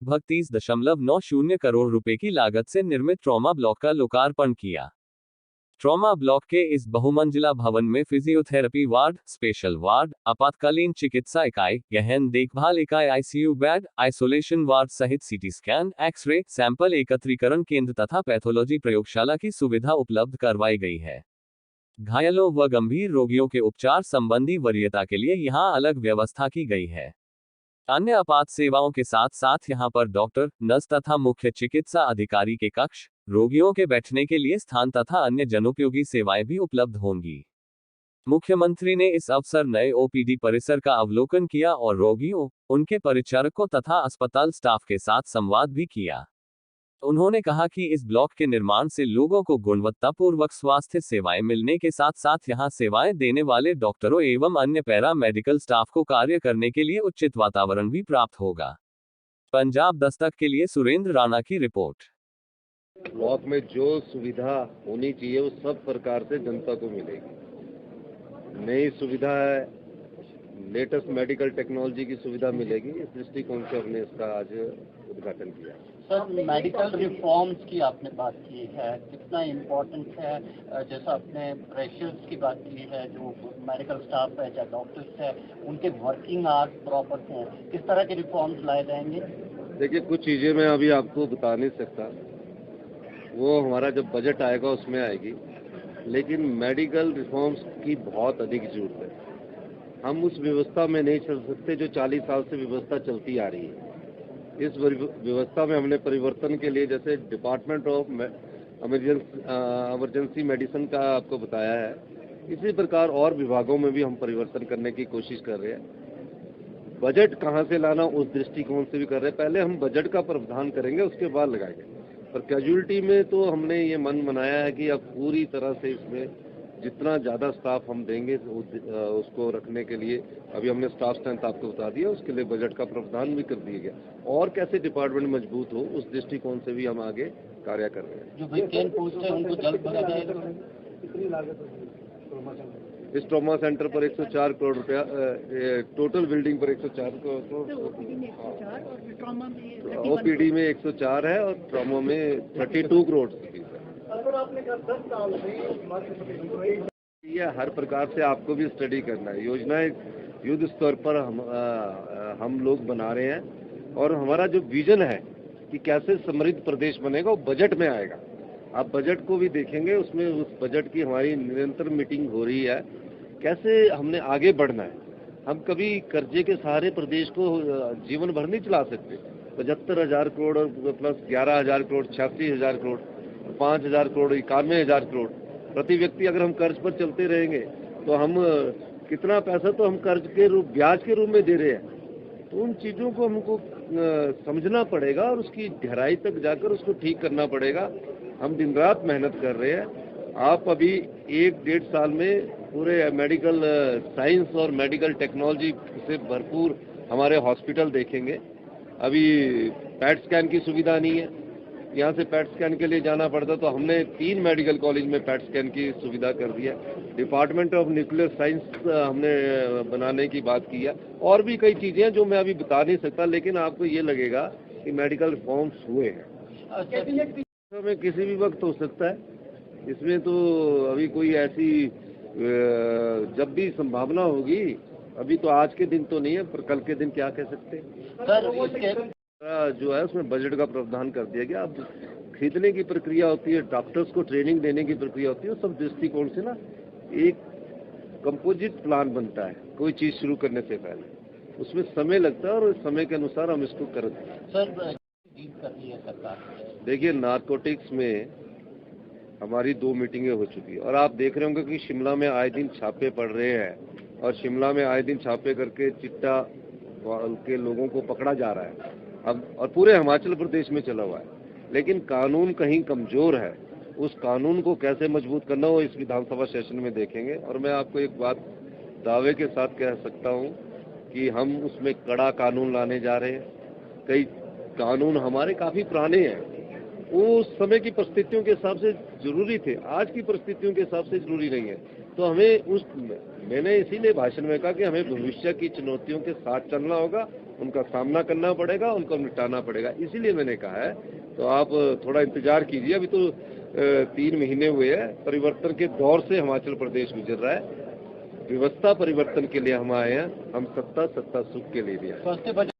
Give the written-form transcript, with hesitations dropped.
लगभग 30.90 करोड़ रुपए की लागत से निर्मित ट्रॉमा ब्लॉक का लोकार्पण किया। ट्रॉमा ब्लॉक के इस बहुमंजिला भवन में फिजियोथेरेपी वार्ड, स्पेशल वार्ड, आपातकालीन चिकित्सा इकाई, गहन देखभाल इकाई, आईसीयू बेड, आइसोलेशन वार्ड सहित सीटी स्कैन, एक्स-रे, सैंपल एकत्रीकरण केंद्र तथा पैथोलॉजी प्रयोगशाला की सुविधा उपलब्ध करवाई गई है। घायलों व गंभीर रोगियों के उपचार संबंधी वरीयता के लिए यहां अलग व्यवस्था की गई है। अन्य आपात सेवाओं के साथ साथ यहां पर डॉक्टर, नर्स तथा मुख्य चिकित्सा अधिकारी के कक्ष, रोगियों के बैठने के लिए स्थान तथा अन्य जनोपयोगी सेवाएं भी उपलब्ध होंगी। मुख्यमंत्री ने इस अवसर नए ओपीडी परिसर का अवलोकन किया और रोगियों, उनके परिचारकों तथा अस्पताल स्टाफ के साथ संवाद भी किया। उन्होंने कहा कि इस ब्लॉक के निर्माण से लोगों को गुणवत्तापूर्वक स्वास्थ्य सेवाएं मिलने के साथ साथ यहां सेवाएं देने वाले डॉक्टरों एवं अन्य पैरा मेडिकल स्टाफ को कार्य करने के लिए उचित वातावरण भी प्राप्त होगा। पंजाब दस्तक के लिए सुरेंद्र राणा की रिपोर्ट। ब्लॉक में जो सुविधा होनी चाहिए वो सब प्रकार से जनता को मिलेगी। नई सुविधा है, लेटेस्ट मेडिकल टेक्नोलॉजी की सुविधा मिलेगी। इस दृष्टिकोण से हमने इसका आज उद्घाटन किया। सर, मेडिकल रिफॉर्म्स की आपने बात की है, कितना इम्पोर्टेंट है? जैसा आपने प्रेशर्स की बात की है, जो मेडिकल स्टाफ है, चाहे डॉक्टर्स है, उनके वर्किंग आवर्स प्रॉपर हैं, किस तरह के रिफॉर्म्स लाए जाएंगे? देखिए, कुछ चीज़ें मैं अभी आपको बता नहीं सकता, वो हमारा जब बजट आएगा उसमें आएगी, लेकिन मेडिकल रिफॉर्म्स की बहुत अधिक जरूरत है। हम उस व्यवस्था में नहीं चल सकते जो 40 साल से व्यवस्था चलती आ रही है। इस व्यवस्था में हमने परिवर्तन के लिए, जैसे डिपार्टमेंट ऑफ इमरजेंसी मेडिसिन का आपको बताया है, इसी प्रकार और विभागों में भी हम परिवर्तन करने की कोशिश कर रहे हैं। बजट कहाँ से लाना उस दृष्टिकोण से भी कर रहे हैं। पहले हम बजट का प्रावधान करेंगे, उसके बाद लगाएंगे। पर कैजुअलिटी में तो हमने ये मन बनाया है कि अब पूरी तरह से इसमें जितना ज़्यादा स्टाफ हम देंगे उसको रखने के लिए, अभी हमने स्टाफ स्ट्रेंथ आपको बता दिया, उसके लिए बजट का प्रावधान भी कर दिया गया। और कैसे डिपार्टमेंट मजबूत हो उस दृष्टिकोण से भी हम आगे कार्य कर रहे हैं। जो वैकेंट पोस्ट है उनको जल्द भरा जाएगा। कितनी लागत होगी इस ट्रॉमा सेंटर पर? 104 करोड़ रुपया, टोटल बिल्डिंग पर 104 करोड़, ओपीडी में 104 है और ट्रॉमा में 32 करोड़। ये हर प्रकार से आपको भी स्टडी करना है। योजनाएं युद्ध स्तर पर हम लोग बना रहे हैं और हमारा जो विजन है कि कैसे समृद्ध प्रदेश बनेगा वो बजट में आएगा। आप बजट को भी देखेंगे, उसमें उस बजट की हमारी निरंतर मीटिंग हो रही है, कैसे हमने आगे बढ़ना है। हम कभी कर्जे के सहारे प्रदेश को जीवन भर नहीं चला सकते। 75,000 करोड़ और प्लस 11,000 करोड़, 86,000 करोड़, 5,000 करोड़, 91,000 करोड़ प्रति व्यक्ति अगर हम कर्ज पर चलते रहेंगे तो हम कितना पैसा तो हम कर्ज के रूप, ब्याज के रूप में दे रहे हैं। तो उन चीज़ों को हमको समझना पड़ेगा और उसकी गहराई तक जाकर उसको ठीक करना पड़ेगा। हम दिन रात मेहनत कर रहे हैं। आप अभी 1-1.5 साल में पूरे मेडिकल साइंस और मेडिकल टेक्नोलॉजी से भरपूर हमारे हॉस्पिटल देखेंगे। अभी पैट स्कैन की सुविधा नहीं है, यहाँ से पैट स्कैन के लिए जाना पड़ता, तो हमने 3 मेडिकल कॉलेज में पैट स्कैन की सुविधा कर दी है। डिपार्टमेंट ऑफ न्यूक्लियर साइंस हमने बनाने की बात की है। और भी कई चीज़ें हैं जो मैं अभी बता नहीं सकता, लेकिन आपको ये लगेगा कि मेडिकल रिफॉर्म्स हुए हैं। में किसी भी वक्त हो सकता है, इसमें तो अभी कोई ऐसी जब भी संभावना होगी, अभी तो आज के दिन तो नहीं है, पर कल के दिन क्या कह सकते हैं। जो है उसमें बजट का प्रावधान कर दिया गया। अब खरीदने की प्रक्रिया होती है, डॉक्टर्स को ट्रेनिंग देने की प्रक्रिया होती है, सब दृष्टिकोण से ना एक कंपोजिट प्लान बनता है कोई चीज़ शुरू करने से पहले। उसमें समय लगता है और उस समय के अनुसार हम इसको करते हैं। सर, कर रही है सरकार। देखिए, नारकोटिक्स में हमारी 2 मीटिंगें हो चुकी है और आप देख रहे होंगे कि शिमला में आए दिन छापे पड़ रहे हैं और शिमला में आए दिन छापे करके चिट्टा के लोगों को पकड़ा जा रहा है अब, और पूरे हिमाचल प्रदेश में चला हुआ है। लेकिन कानून कहीं कमजोर है, उस कानून को कैसे मजबूत करना हो इस विधानसभा सेशन में देखेंगे। और मैं आपको एक बात दावे के साथ कह सकता हूं कि हम उसमें कड़ा कानून लाने जा रहे हैं। कई कानून हमारे काफ़ी पुराने हैं, उस समय की परिस्थितियों के हिसाब से जरूरी थे, आज की परिस्थितियों के हिसाब से जरूरी नहीं है। तो तो हमें मैंने इसीलिए भाषण में कहा कि हमें भविष्य की चुनौतियों के साथ चलना होगा, उनका सामना करना पड़ेगा, उनको निपटाना पड़ेगा, इसीलिए मैंने कहा है। तो आप थोड़ा इंतजार कीजिए, अभी तो 3 महीने हुए हैं, परिवर्तन के दौर से हिमाचल प्रदेश गुजर रहा है। व्यवस्था परिवर्तन के लिए हम आए हैं, हम सत्ता सुख के लिए भी आए हैं।